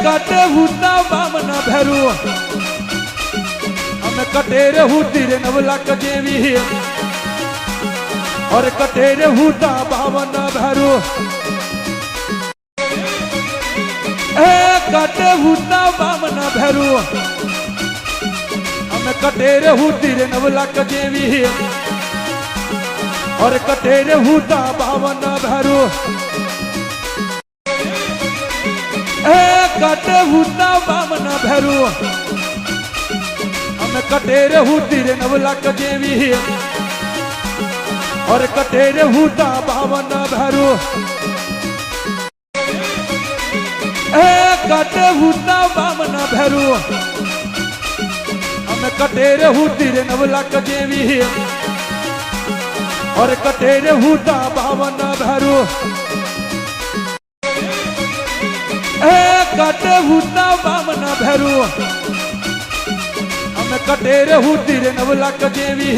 कटे हुता बामना भैरू हमें कटेरे हुती रे 9 लाख जेवी और कटेरे हुता बामना भैरू कटे हुता बामना भैरू हमें कटेरे हुती रे 9 लाख जेवी और कटेरे हुता बामना भैरू कटे हुता बामना भैरू हमें कटेरे हुती रे 9 लाख जेवी और कटेरे हुता बामना भैरू कटे हुता बामना भैरू हमें कटेरे हुती रे 9 लाख जेवी और कटेरे हुता बामना भैरू कटे हुता बामना भैरू हमें कटेरे हुती रे 9 लाख जेवी।